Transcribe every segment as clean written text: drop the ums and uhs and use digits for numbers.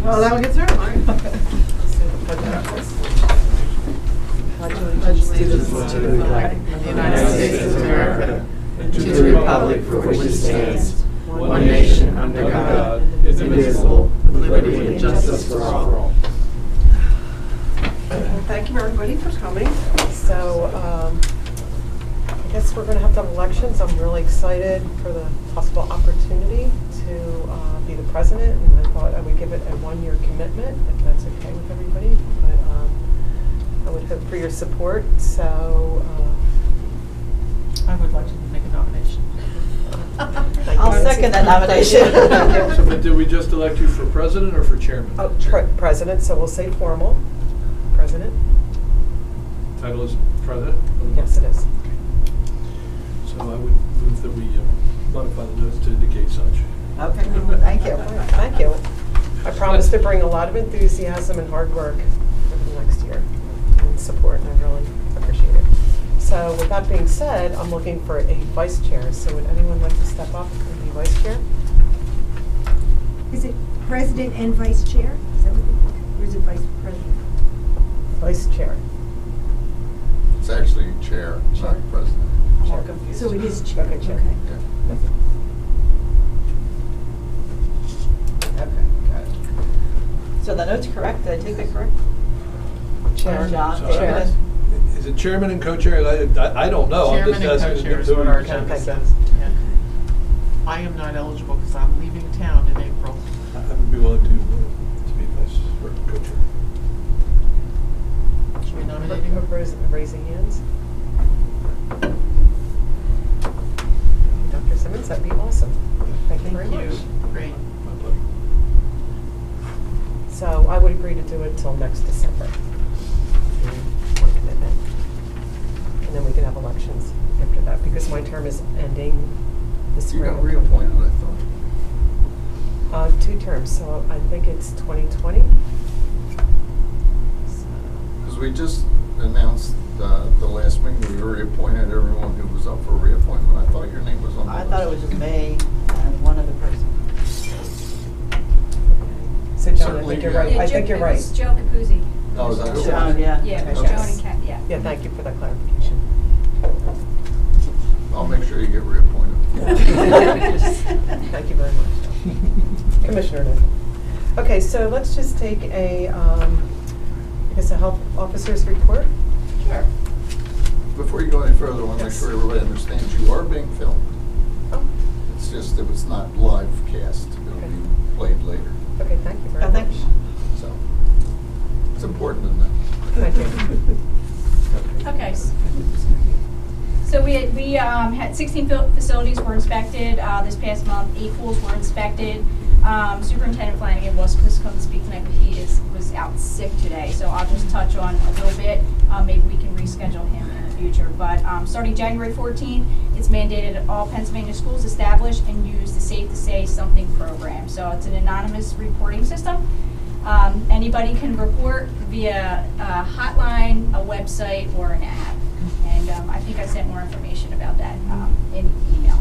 Well, that one gets through. All right. Pledge allegiance to the flag of the United States of America and to the republic for which it stands, one nation under God, indivisible, with liberty and justice for all. Well, thank you everybody for coming. So I guess we're going to have to have elections. I'm really excited for the possible opportunity to be the president, and I thought I would give it a one-year commitment, if that's okay with everybody. But I would hope for your support. So I would like to make a nomination. I'll second that nomination. So did we just elect you for president or for chairman? Oh, president. So we'll say formal president. Title is president? Yes, it is. So I would move that we modify the notes to indicate such. Okay, thank you. Thank you. I promise to bring a lot of enthusiasm and hard work over the next year and support, and I really appreciate it. So with that being said, I'm looking for a vice chair. So would anyone like to step up and be vice chair? Is it president and vice chair? Is that what it is? Or is it vice president? Vice chair. It's actually chair, not president. I'm all confused. So it is chair. Okay, chair. Yeah. Okay, got it. So the note's correct, did I take that correct? Chair. John, So Chair. Is it chairman and co-chair? I don't know. I'm Chairman just and asking co-chair is who what our you- agenda Okay. says. Yeah. I am not eligible because I'm leaving town in April. I would be willing to be vice or co-chair. Should we nominate him? Raising hands. Dr. Simmons, that'd be awesome. Thank you very much. Great. My pleasure. So I would agree to do it till next December. One commitment. And then we can have elections after that, because my term is ending this You spring. got reappointed, I thought. 2 terms, so I think it's 2020. Because we just announced the last meeting, we reappointed everyone who was up for reappointment. I thought your name was on the I list. thought it was just May and one other person. So Joan, I Certainly, think you're yeah. right. I think you're right. It's Joe Capuzzi. Oh, is that who it Joan, was? yeah. Yeah, Okay. Joan and Kat, yeah. Yeah, thank you for that clarification. I'll make sure you get reappointed. Thank you very much. Commissioner Nichols. Okay, so let's just take a, I guess, a health officer's report. Sure. Before you go any further, I want to make Yes. sure everybody understands you are being filmed. Oh, It's just that it's not live cast. It'll Okay. be played later. okay, thank you very Oh, thank much. you. So it's important to know. Thank you. Okay. So we had 16 facilities were inspected this past month. 8 pools were inspected. Superintendent Flanagan was supposed to come to speak tonight, but he was out sick today. So I'll just touch on a little bit. Maybe we can reschedule him in the future. But starting January 14th, it's mandated that all Pennsylvania schools establish and use the Safe to Say Something program. So it's an anonymous reporting system. Anybody can report via a hotline, a website, or an app. And I think I sent more information about that in email.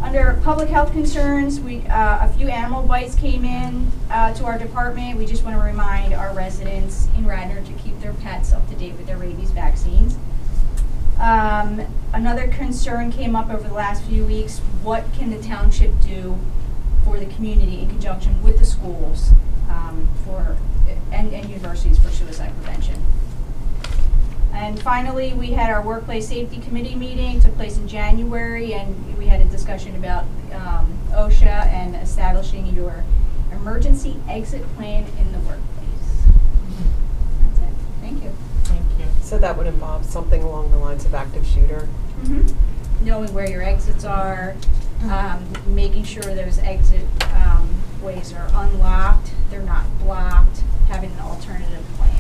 Under public health concerns, a few animal bites came in to our department. We just want to remind our residents in Radnor to keep their pets up to date with their rabies vaccines. Another concern came up over the last few weeks. What can the township do for the community in conjunction with the schools and universities for suicide prevention? And finally, we had our workplace safety committee meeting, took place in January, and we had a discussion about OSHA and establishing your emergency exit plan in the workplace. That's it. Thank you. Thank you. So that would involve something along the lines of active shooter. Knowing where your exits are, making sure those exit ways are unlocked, they're not blocked, having an alternative plan.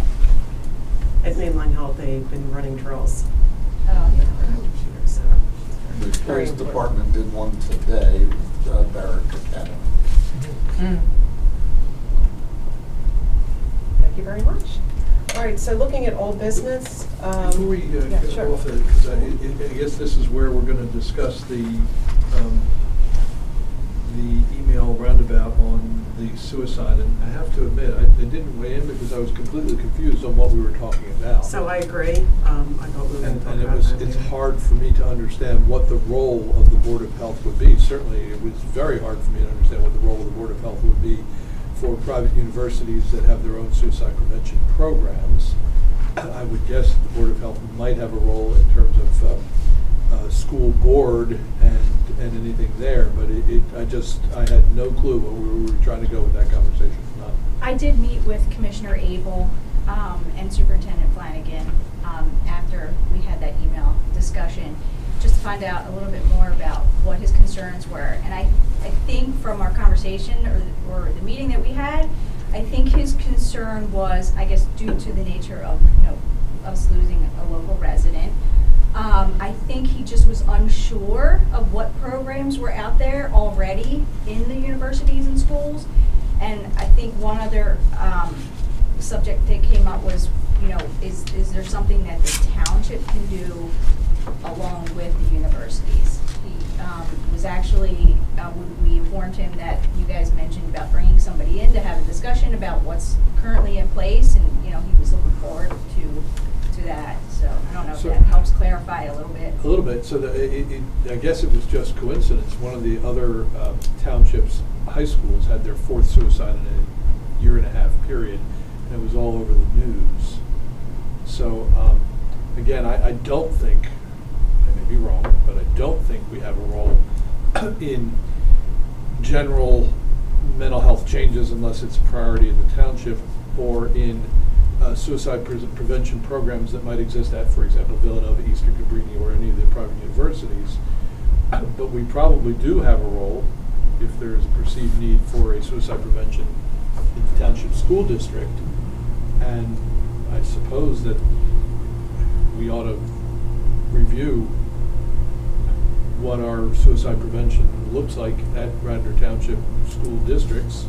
At Mainline Health, they've been running drills. Oh, yeah. for active shooters, so The Very police important. department did one today, Barrack Academy. Thank you very much. All right, so looking at old business. Before we yeah, get sure. off it, because I guess this is where we're going to discuss the email me all roundabout on the suicide, and I have to admit, I didn't weigh in because I was completely confused on what we were talking about. So I agree. I thought we were going to talk And about that. it's later. hard for me to understand what the role of the Board of Health would be. Certainly, it was very hard for me to understand what the role of the Board of Health would be for private universities that have their own suicide prevention programs. I would guess that the Board of Health might have a role in terms of school board and anything there, but I had no clue where we were trying to go with that conversation. None. I did meet with Commissioner Abel and Superintendent Flanagan after we had that email discussion, just to find out a little bit more about what his concerns were. And I think from our conversation or the meeting that we had, I think his concern was, I guess, due to the nature of us losing a local resident. I think he just was unsure of what programs were out there already in the universities and schools. And I think one other subject that came up was, is there something that the township can do along with the universities? He was actually, we informed him that you guys mentioned about bringing somebody in to have a discussion about what's currently in place, and he was looking forward to that. So I don't know if that helps clarify a little bit. A little bit. So I guess it was just coincidence. One of the other townships, high schools, had their 4th suicide in a 1.5 year period, and it was all over the news. So again, I don't think, I may be wrong, but I don't think we have a role in general mental health changes unless it's a priority in the township or in suicide prevention programs that might exist at, for example, Villanova, Eastern Cabrini, or any of the private universities. But we probably do have a role if there is a perceived need for a suicide prevention in the township school district. And I suppose that we ought to review what our suicide prevention looks like at Radnor Township school districts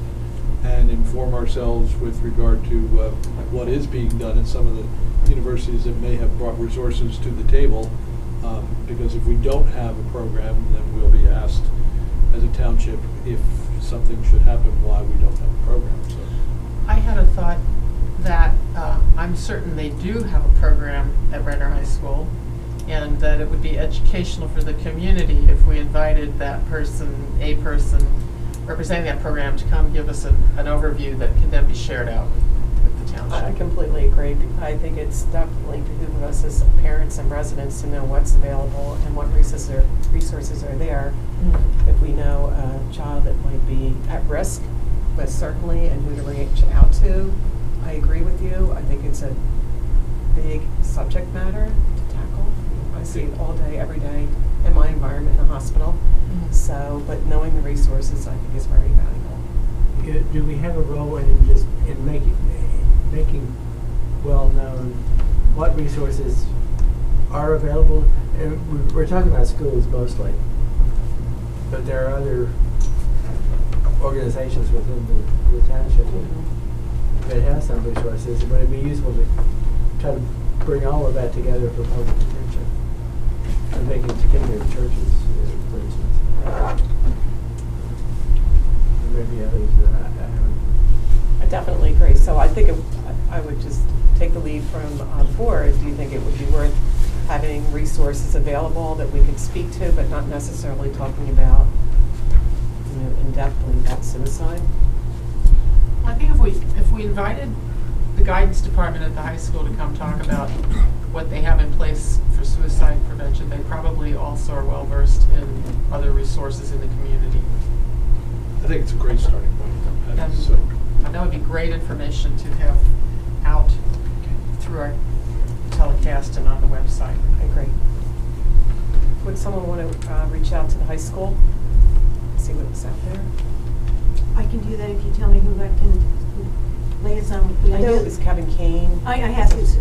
and inform ourselves with regard to what is being done in some of the universities that may have brought resources to the table. Because if we don't have a program, then we'll be asked as a township if something should happen, why we don't have a program. So I had a thought that I'm certain they do have a program at Radnor High School, and that it would be educational for the community if we invited that person, a person representing that program, to come give us an overview that can then be shared out with the township. I completely agree. I think it's definitely behoove of us as parents and residents to know what's available and what resources are there. If we know a child that might be at risk, but certainly, and who to reach out to. I agree with you. I think it's a big subject matter to tackle. I see it all day, every day in my environment in the hospital. So, but knowing the resources, I think, is very valuable. Do we have a role in making well known what resources are available? And we're talking about schools mostly, but there are other organizations within the township that have some resources. Would it be useful to try to bring all of that together for public attention? I'm thinking particularly of churches, for instance. Maybe others that I haven't. I definitely agree. So I think I would just take the lead from the board. Do you think it would be worth having resources available that we could speak to, but not necessarily talking about, in-depthly about suicide? I think if we invited the guidance department at the high school to come talk about what they have in place for suicide prevention, they probably also are well versed in other resources in the community. I think it's a great starting point. And that would be great information to have out through our telecast and on the website. I agree. Would someone want to reach out to the high school, see what's out there? I can do that if you tell me who I can liaison with. I know it was Kevin Kane. I have his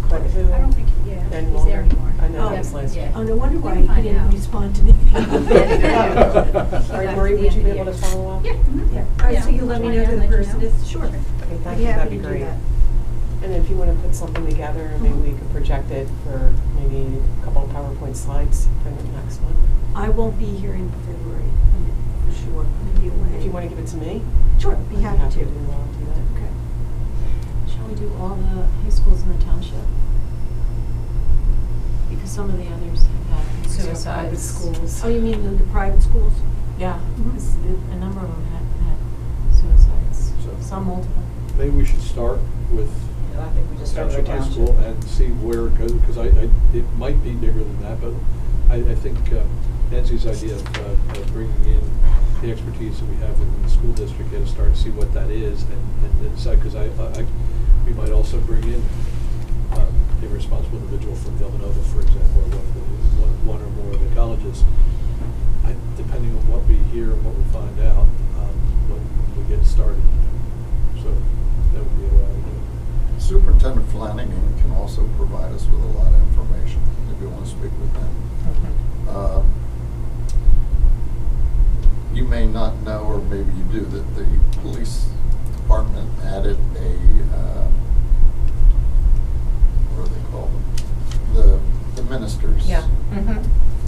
Quite a few. I don't think, Then he's there longer. anymore. I know Oh, that was last year. Oh, no wonder why We can he didn't find out. respond to me. All right, Marie, would you be able to follow up? Yeah. Yeah. All right, so you let me know who the person is? Sure. Okay, I'd thank be you, that'd happy be to do great. that. And if you want to put something together, maybe we could project it for maybe a couple of PowerPoint slides for the next one. I won't be here in February, for sure, maybe away. If you want to give it to me. Sure, be happy to. do that. Okay. Shall we do all the high schools in the township? Because some of the others have had suicides. Private schools. Oh, you mean the private schools? Yeah, Mhm. 'cause a number of them had suicides, So- some multiple. Maybe we should start with No, I think we just start with Township High Township. School and see where it goes, because it might be bigger than that, but I think Nancy's idea of bringing in the expertise that we have within the school district, get a start to see what that is, and decide, because we might also bring in a responsible individual from Villanova, for example, or one or more of the colleges. Depending on what we hear and what we find out, when we get started. So that would be a way I would do it. Superintendent Flanagan can also provide us with a lot of information, if you want to speak with them. You may not know, or maybe you do, that the police department added a, what do they call them? The ministers. Yeah.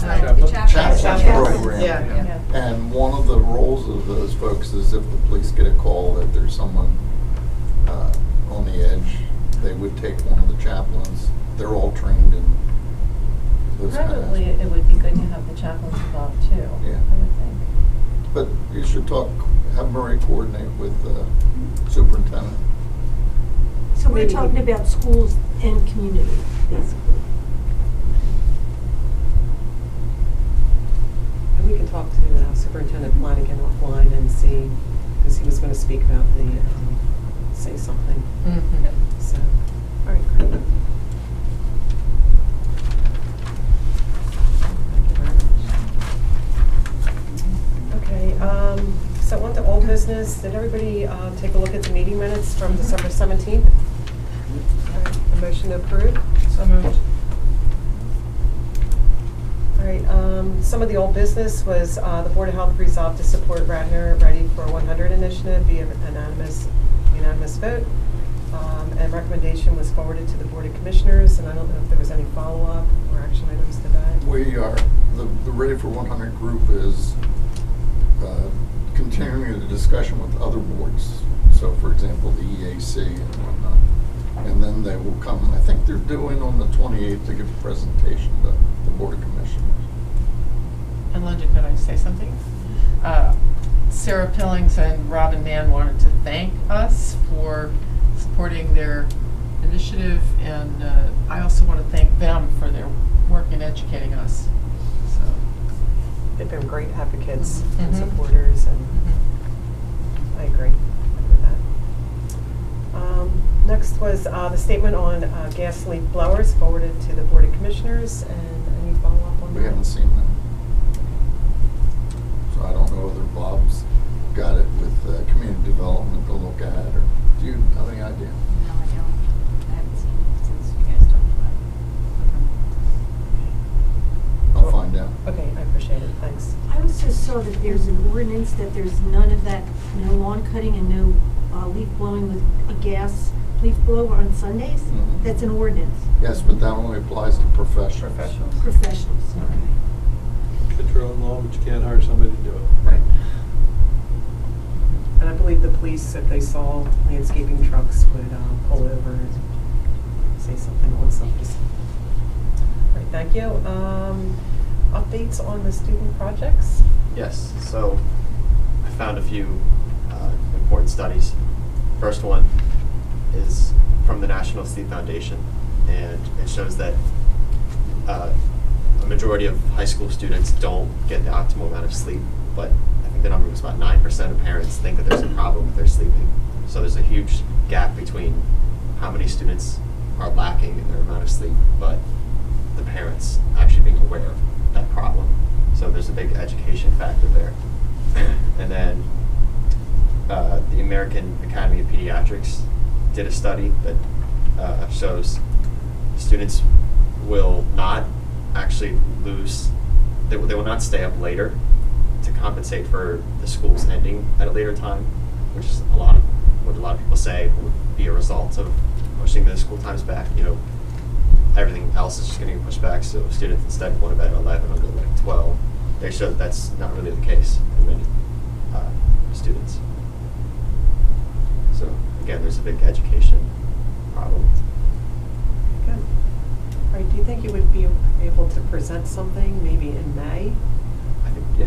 Chaplain? Chaplain program. Yeah. And one of the roles of those folks is if the police get a call that there's someone on the edge, they would take one of the chaplains. They're all trained in those kind of Probably aspects. it would be good to have the chaplains involved too, Yeah. I would think. But you should have Murray coordinate with the superintendent. So we're Maybe- talking about schools and community, basically. And we can talk to Superintendent Flanagan offline and see, because he was going to speak about the, say something. So, all right, great. Thank you very much. Okay, so on to old business. Did everybody take a look at the meeting minutes from December 17th? All right, a motion to approve? So moved. All right, some of the old business was the Board of Health resolved to support Radnor Ready for 100 initiative via unanimous vote. And recommendation was forwarded to the Board of Commissioners, and I don't know if there was any follow-up or action items to that. We are, the Ready for 100 group is continuing the discussion with other boards. So for example, the EAC and whatnot. And then they will come, I think they're doing on the 28th to give a presentation to the Board of Commissioners. And Linda, could I say something? Sarah Pillings and Robin Mann wanted to thank us for supporting their initiative, and I also want to thank them for their work in educating us. So, They've been great advocates and Mhm. supporters, and I agree with that. Next was the statement on gas leak blowers forwarded to the Board of Commissioners, and any follow-up on that? We haven't seen that. So I don't know whether Bob's got it with community development to look at, or do you have any idea? No, I don't. I haven't seen it since you guys talked about it. I'll find out. Okay, I appreciate it, thanks. I also saw that there's an ordinance that there's none of that, no lawn cutting and no leaf blowing with a gas leaf blower on Sundays. Mhm. That's an ordinance. Yes, but that only applies to professionals. Professionals, okay. Get your own law, but you can't hire somebody to do it. Right. And I believe the police, if they saw landscaping trucks, would pull over and say something on something. All right, thank you. Updates on the student projects? Yes, so I found a few important studies. First one is from the National Sleep Foundation, and it shows that a majority of high school students don't get the optimal amount of sleep, but I think the number was about 9% of parents think that there's a problem with their sleeping. So there's a huge gap between how many students are lacking in their amount of sleep, but the parents actually being aware of that problem. So there's a big education factor there. And then the American Academy of Pediatrics did a study that shows students will not actually they will not stay up later to compensate for the schools ending at a later time, which is what a lot of people say would be a result of pushing the school times back. You know, everything else is just going to get pushed back, so students instead of going to bed at 11 will go to like 12. They show that that's not really the case in students. So again, there's a big education problem. Good. All right, do you think you would be able to present something maybe in May? I think, yeah.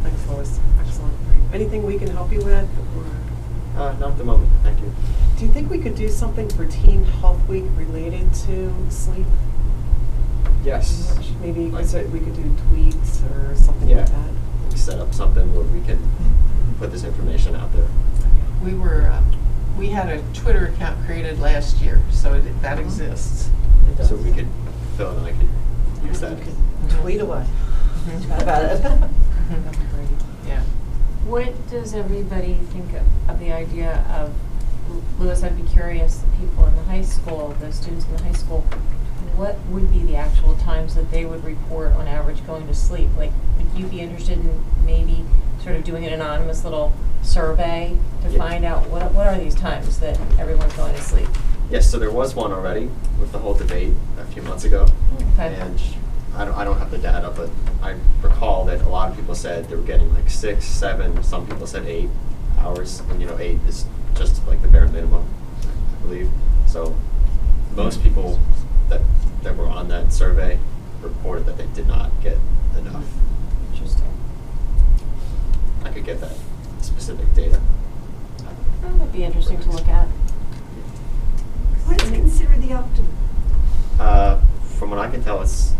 Thanks, Lois. Excellent. Anything we can help you with? Or Not at the moment, thank you. do you think we could do something for Teen Health Week related to sleep? Yes. Maybe Like- we could do tweets or something Yeah. like that. Set up something where we can put this information out there. We had a Twitter account created last year, so that exists. So we could, Phil and I could use that. Tweet away. Mhm. Chat about it. That'd be great. Yeah. What does everybody think of the idea of, Louis, I'd be curious, the people in the high school, the students in the high school, what would be the actual times that they would report on average going to sleep? Like, would you be interested in maybe sort of doing an anonymous little survey to Yeah. find out what are these times that everyone's going to sleep? Yes, so there was one already with the whole debate a few months ago. Okay. And I don't have the data, but I recall that a lot of people said they were getting like 6, 7, some people said 8 hours, and 8 is just like the bare minimum, I believe. So most people that were on that survey reported that they did not get enough. Interesting. I could get that specific data. That'd be interesting to look at. What is considered the optimum? From what I can tell, it's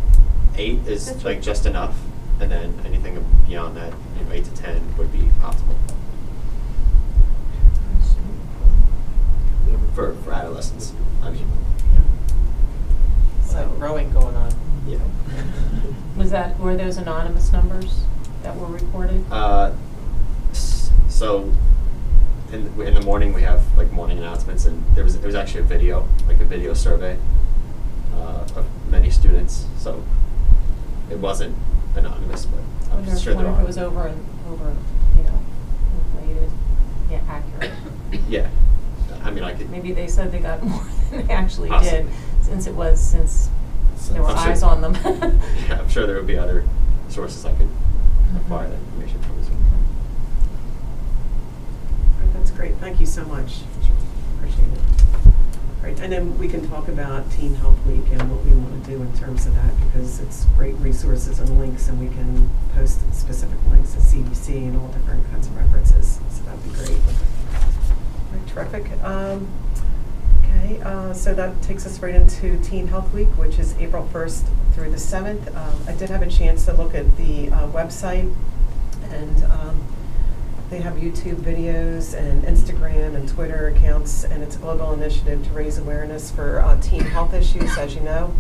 8 is That's like right. just enough, and then anything beyond that, 8 to 10 would be optimal for adolescents. I mean, It's like rowing going on. yeah. Were those anonymous numbers that were reported? So in the morning we have like morning announcements, and there was actually a video survey of many students. So it wasn't anonymous, but I I'm wonder sure there if are. it was over, inflated, accurate. Yeah, I mean I could. Maybe they said they got more than they actually Possibly. did, since there were I'm sure- eyes on them. Yeah, I'm sure there would be other sources I could acquire that information from as well. All right, that's great. Thank you so much. Appreciate it. All right, and then we can talk about Teen Health Week and what we want to do in terms of that, because it's great resources and links, and we can post specific links at CDC and all different kinds of references. So that'd be great. All right, terrific. Okay, so that takes us right into Teen Health Week, which is April 1st through the 7th. I did have a chance to look at the website, and they have YouTube videos and Instagram and Twitter accounts, and it's a global initiative to raise awareness for teen health issues, as you know.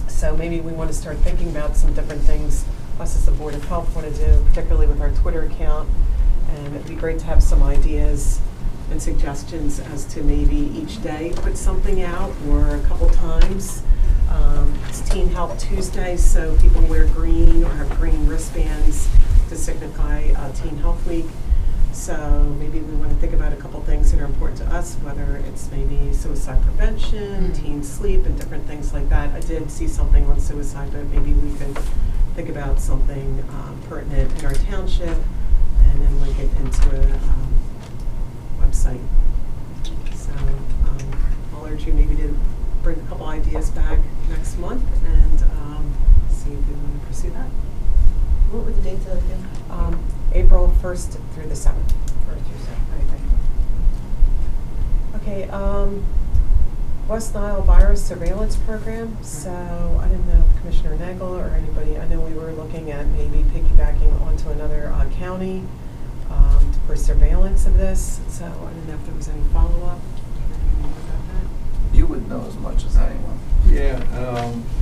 So maybe we want to start thinking about some different things us as the Board of Health want to do, particularly with our Twitter account. And it'd be great to have some ideas and suggestions as to maybe each day put something out, or a couple times. It's Teen Health Tuesday, so people wear green or have green wristbands to signify Teen Health Week. So maybe we want to think about a couple things that are important to us, whether it's maybe suicide prevention, teen sleep, and different things like that. I did see something on suicide, but maybe we could think about something pertinent in our township and then link it into a website. So I'll urge you maybe to bring a couple ideas back next month and see if we want to pursue that. What were the dates of it again? April 1st through the 7th. First or second? Okay, West Nile virus surveillance program. So I didn't know if Commissioner Nagel or anybody, I know we were looking at maybe piggybacking onto another county for surveillance of this. So I didn't know if there was any follow-up. You would know as much as anyone. Yeah,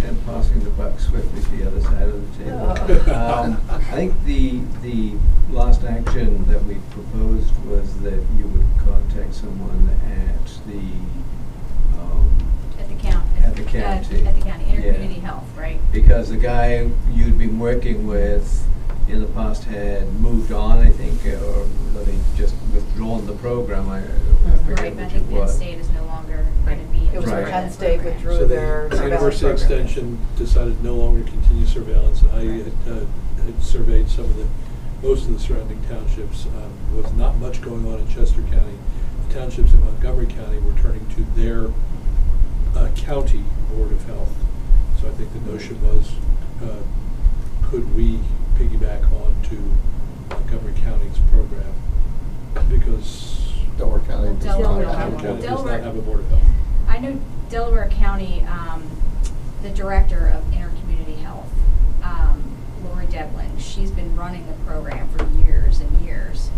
and passing the buck swiftly to the other side of the table. I think the last action that we proposed was that you would contact someone at the At the county. At the county. At the county, Yeah. intercommunity health, right? because the guy you'd been working with in the past had moved on, I think, or I think just withdrawn the program. I forget Right, but I which think it Penn was. State is no longer going to be. It was Right. when Penn State withdrew So their the surveillance University program. Extension decided no longer to continue surveillance. I had surveyed some of the most of the surrounding townships, was not much going on in Chester County. The townships in Montgomery County were turning to their county Board of Health. So I think the notion was, could we piggyback onto Montgomery County's program? Because Delaware County does Delaware not don't have have one. does not have a Board of Health. I know Delaware County, the director of intercommunity health, Lori Devlin, she's been running the program for years and years.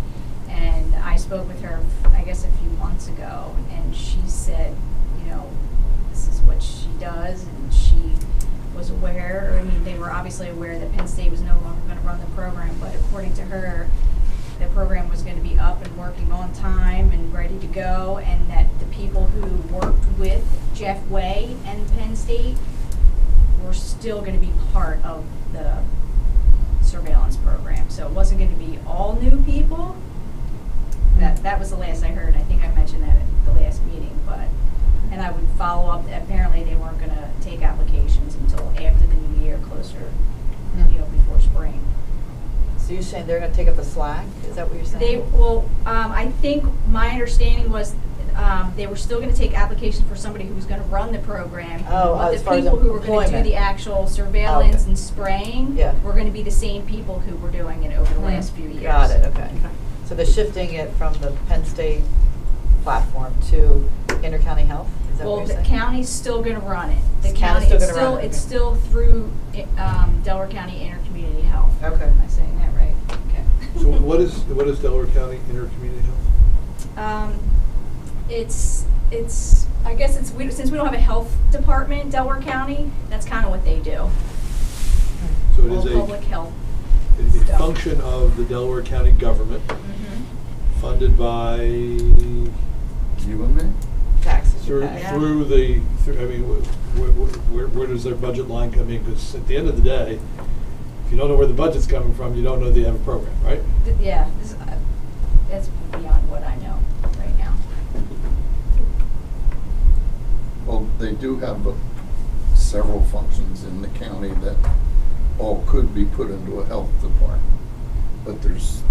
And I spoke with her, I guess, a few months ago, and she said, you know, this is what she does, and she was aware, I mean, they were obviously aware that Penn State was no longer going to run the program, but according to her, the program was going to be up and working on time and ready to go, and that the people who worked with Jeff Way and Penn State were still going to be part of the surveillance program. So it wasn't going to be all new people. That was the last I heard. I think I mentioned that at the last meeting, and I would follow up. Apparently they weren't going to take applications until after the new year, closer, before spring. So you're saying they're going to take up the slack? Is that what you're saying? I think my understanding was they were still going to take applications for somebody who was going to run the program. But as the far as people who were going to do employment. the actual surveillance Okay. and spraying were going to be the same people who were doing it over the last few years. Got it, okay. So they're shifting it from the Penn State platform to Intercounty Health? Is that what Well, you're the saying? county's still going to run it. The The county, county's still gonna run it, it's okay. still through Delaware County Intercommunity Health. Okay. Am I saying that right? Okay. So what is Delaware County Intercommunity Health? It's I guess since we don't have a health department in Delaware County, that's kind of what they do. So it All is public health a stuff. function of the Delaware County government, Mhm. funded by You and me? Taxes you through pay. Yeah. through the through, I mean, where does their budget line come in? Because at the end of the day, if you don't know where the budget's coming from, you don't know they have a program, right? Yeah, that's beyond what I know right now. Well, they do have several functions in the county that all could be put into a health department. But there's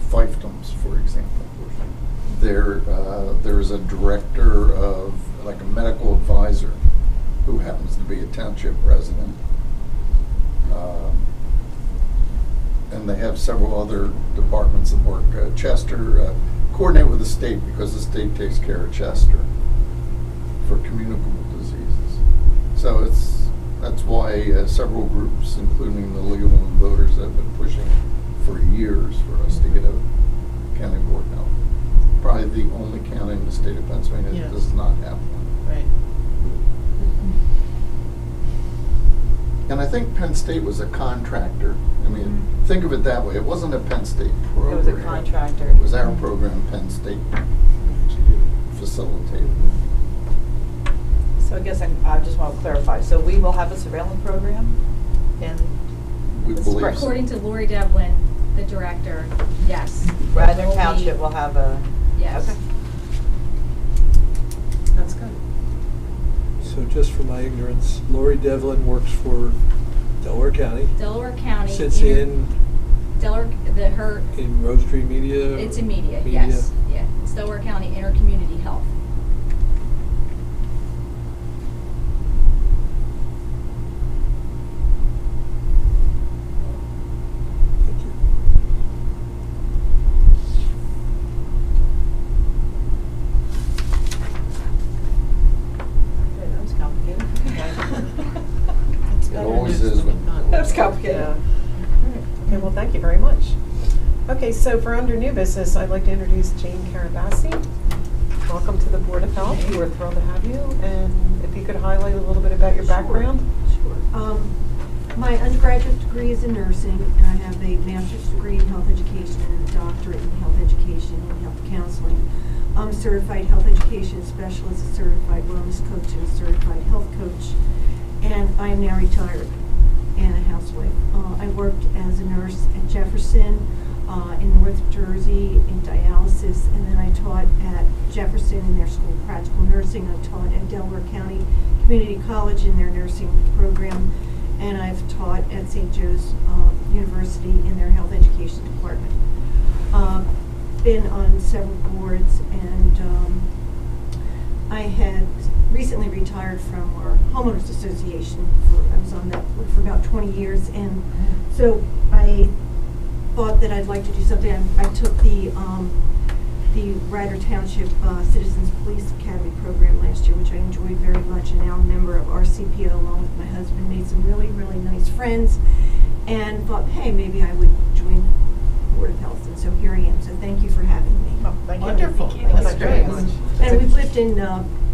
fiefdoms, for example. There's a director of, like a medical advisor, who happens to be a township resident. And they have several other departments that work. Chester, coordinate with the state because the state takes care of Chester for communicable diseases. So that's why several groups, including the Legal Women Voters, have been pushing for years for us to get a county board of health. Probably the only county in the state of Pennsylvania that Yes. does not have one. Right. And I think Penn State was a contractor. I mean, think of it that way. It wasn't a Penn State program. It was a contractor. It was our program, Penn State facilitated. So I guess I just want to clarify. So we will have a surveillance program in We the believe spring? so. According to Lori Devlin, the director, yes. Radnor There will be- Township will have a. Yes. Okay. That's good. So just for my ignorance, Lori Devlin works for Delaware County, Delaware County. sits in Delaware, her, Rose Tree Media? it's in media, yes. Yeah, it's Delaware County Intercommunity Health. Thank you. Okay, that was complicated. It always is when. That was complicated. Yeah. Okay, well, thank you very much. Okay, so for under new business, I'd like to introduce Jane Carabassi. Welcome to the Board of Health. We're thrilled to have you. And if you could highlight a little bit about your background. My undergraduate degree is in nursing, and I have a master's degree in health education and a doctorate in health education and health counseling. I'm a certified health education specialist, a certified wellness coach, and a certified health coach. And I'm now retired and a housewife. I worked as a nurse at Jefferson, in North Jersey in dialysis, and then I taught at Jefferson in their school of practical nursing. I taught at Delaware County Community College in their nursing program, and I've taught at St. Joe's University in their health education department. Been on several boards, and I had recently retired from our homeowners association. I was on that board for about 20 years, and so I thought that I'd like to do something. I took the Radnor Township Citizens Police Academy program last year, which I enjoyed very much, and now I'm a member of RCPO along with my husband. Made some really, really nice friends, and thought, hey, maybe I would join the Board of Health, and so here I am. So thank you for having me. Oh, thank you. Wonderful. Thank you. That's very great. much. And we've lived in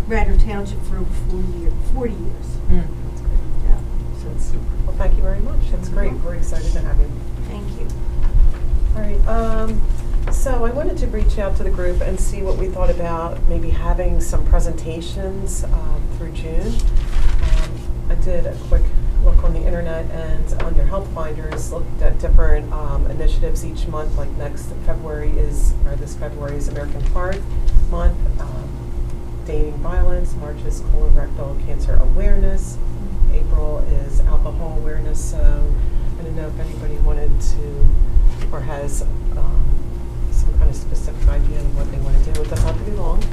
Radnor Township for over 40 years. That's great. Yeah. So it's super. Well, thank you very much. That's great. We're excited to have you. Thank you. All right. So I wanted to reach out to the group and see what we thought about maybe having some presentations through June. I did a quick look on the internet, and under Health Finders looked at different initiatives each month. Like this February is American Heart Month, Dating Violence. March is colorectal cancer awareness. April is alcohol awareness. So I don't know if anybody wanted to or has some kind of specific idea of what they want to do. It doesn't have to be long.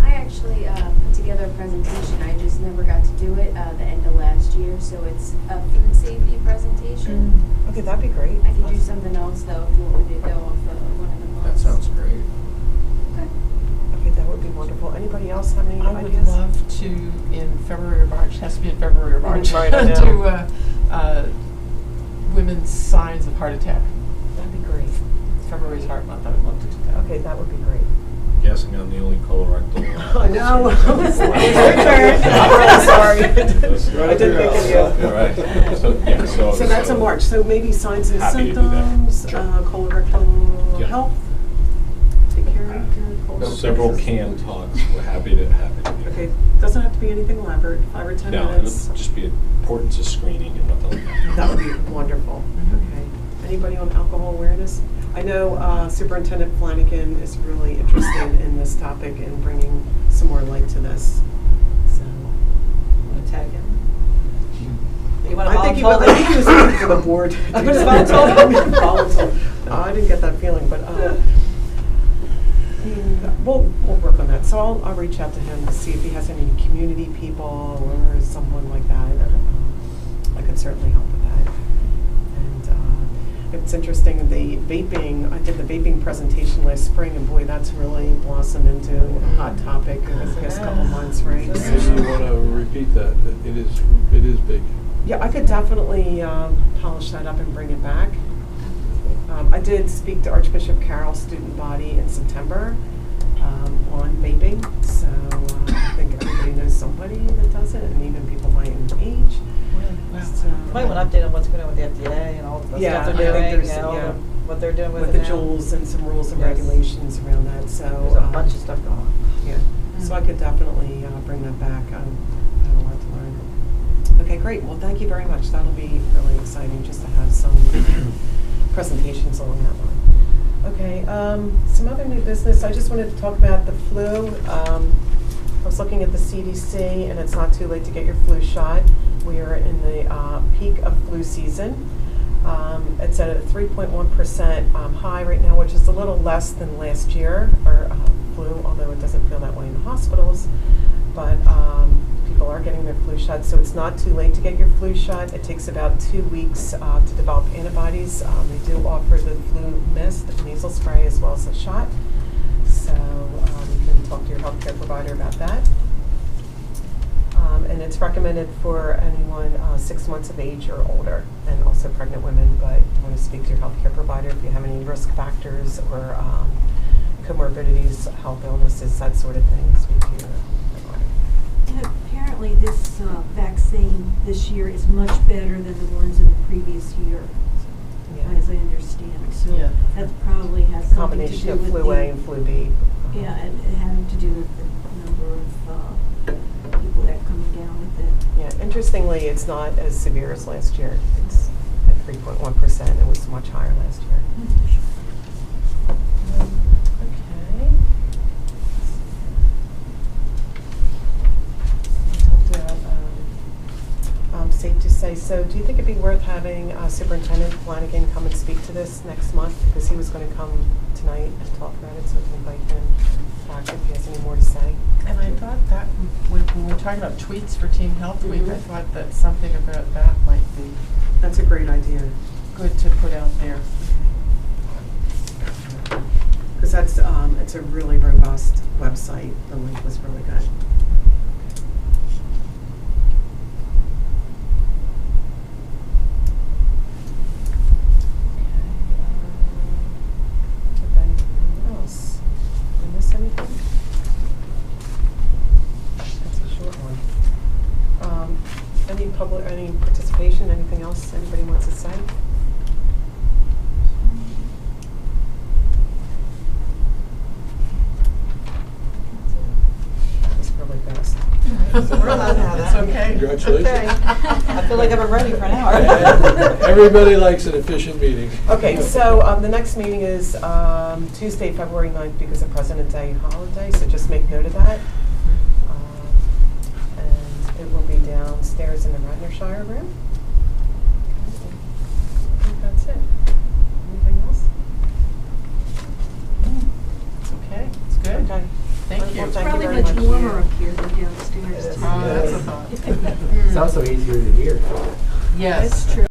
I actually put together a presentation. I just never got to do it the end of last year. So it's a food safety presentation. Okay, that'd be great. I could do something else though if you want me to go off one of the months. That sounds great. Okay. Okay, that would be wonderful. Anybody else have any I would ideas? love to, in February or March, has to be in February or March, Right, I know. do women's signs of heart attack. That'd be great. February's Heart Month. I would love to do that. Okay, that would be great. Guessing I'm the only colorectal. I know. I'm really sorry. I didn't think of you. All right. So that's in March. So maybe signs and Happy to do that. symptoms, Sure. colorectal Yeah. health. Take care of colorectal Several cases. canned talks. We're happy to do. Okay, doesn't have to be anything elaborate. 5 or 10 No, minutes. it'll just be importance of screening and what to look at. That would be wonderful. Okay. Anybody on alcohol awareness? I know Superintendent Flanagan is really interested in this topic and bringing some more light to this. So, Want to tag him? You want to I think he volunteer? was looking for the board. I was volunteer. Volunteer. I didn't get that feeling, but we'll work on that. So I'll reach out to him to see if he has any community people or someone like that. I could certainly help with that. And it's interesting, the vaping, I did the vaping presentation last spring, and boy, that's really blossomed into a hot topic in the past couple months, right? Maybe you want to repeat that. It is big. Yeah, I could definitely polish that up and bring it back. I did speak to Archbishop Carroll's student body in September on vaping, so I think everybody knows somebody that does it, and even people my own age. So, Might want to update on what's going on with the FDA and all the Yeah, stuff I they're think doing, there's- and all yeah. what they're doing with with it the now. JOLs and some rules and Yes. regulations around that, so. There's a bunch of stuff going on. Yeah, so I could definitely bring that back. I had a lot to learn. Okay, great. Well, thank you very much. That'll be really exciting just to have some presentations along that line. Okay, some other new business. I just wanted to talk about the flu. I was looking at the CDC, and it's not too late to get your flu shot. We are in the peak of flu season. It's at a 3.1% high right now, which is a little less than last year, or flu, although it doesn't feel that way in the hospitals. But people are getting their flu shot, so it's not too late to get your flu shot. It takes about 2 weeks to develop antibodies. They do offer the flu mist, the nasal spray, as well as a shot. So you can talk to your healthcare provider about that. And it's recommended for anyone 6 months of age or older, and also pregnant women. But you want to speak to your healthcare provider if you have any risk factors or comorbidities, health illnesses, that sort of thing. Speak to your provider. And apparently this vaccine this year is much better than the ones in the previous year, as I understand. So Yeah. that probably has something to Combination do of with flu A and flu B. Yeah, and having to do with the number of people that are coming down with it. Yeah, interestingly, it's not as severe as last year. It's at 3.1%. It was much higher last year. Okay. We talked about safe to say so do you think it'd be worth having Superintendent Flanagan come and speak to this next month? Because he was going to come tonight and talk about it, so we can invite him back if he has any more to say. And I thought that when we were talking about tweets for Teen Health Week, I thought that something about that might be That's a great idea. good to put out there. Because that's, it's a really robust website. The link was really good. If anything else, did I miss anything? That's a short one. Any participation, anything else anybody wants to say? That was really fast. So we're allowed to have It's that. okay. Congratulations. Okay. I feel like I've been running for an hour. Everybody likes an efficient meeting. Okay, so the next meeting is Tuesday, February 9th, because of President's Day holiday, so just make note of that. And it will be downstairs in the Radnor room. I think that's it. Anything else? It's okay. It's good. Okay. Thank Well, you. thank you Probably very much much. warmer up here than downstairs. It is. too. That's a thought. It's also easier to hear. Yes. That's true.